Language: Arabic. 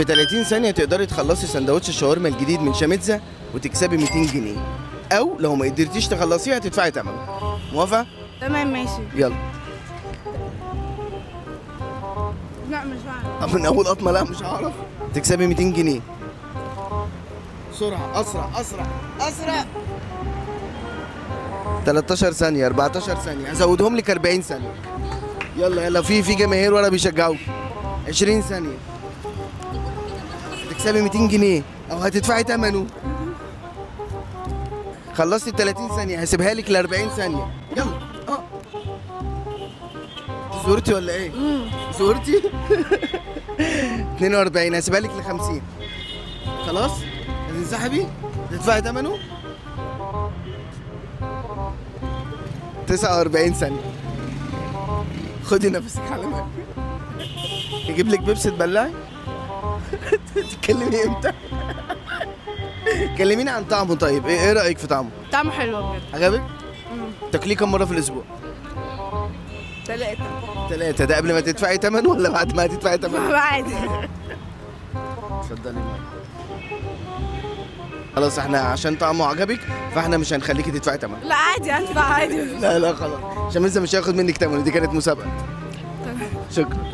في 30 ثانية تقدري تخلصي سندوتش الشاورما الجديد من شاميتزا وتكسبي 200 جنيه، أو لو ما قدرتيش تخلصيه هتدفعي ثمنه. موافقة؟ تمام ماشي. يلا. لا مش هعرف. من أول قطمة لا مش هعرف. تكسبي 200 جنيه. بسرعة، أسرع أسرع أسرع. 13 ثانية، 14 ثانية، هزودهم لك 40 ثانية. يلا يلا، في جماهير ورا بيشجعوك. 20 ثانية. تكسبي 200 جنيه أو هتدفعي ثمنه. خلصتي 30 ثانية، هسيبها لك ل 40 ثانية. يلا. زورتي ولا إيه؟ زورتي؟ 42، هسيبها لك ل 50. خلاص؟ هتنسحبي؟ تدفعي ثمنه؟ 49 ثانية. خدي نفسك على مهلك. يجيب لك بيبسي تبلعي؟ تتكلمي امتى؟ كلميني عن طعمه. طيب ايه رأيك في طعمه؟ طعمه حلو بجد. عجبك؟ تاكليه كم مرة في الأسبوع؟ 3. 3. ده قبل ما تدفعي ثمنه ولا بعد ما هتدفعي ثمنه؟ عادي. اتفضلي معايا. خلاص احنا عشان طعمه عجبك فاحنا مش هنخليكي تدفعي ثمنه. لا عادي ادفع عادي. لا خلاص، عشان لسه مش هياخد منك ثمنه، دي كانت مسابقة. شكرا.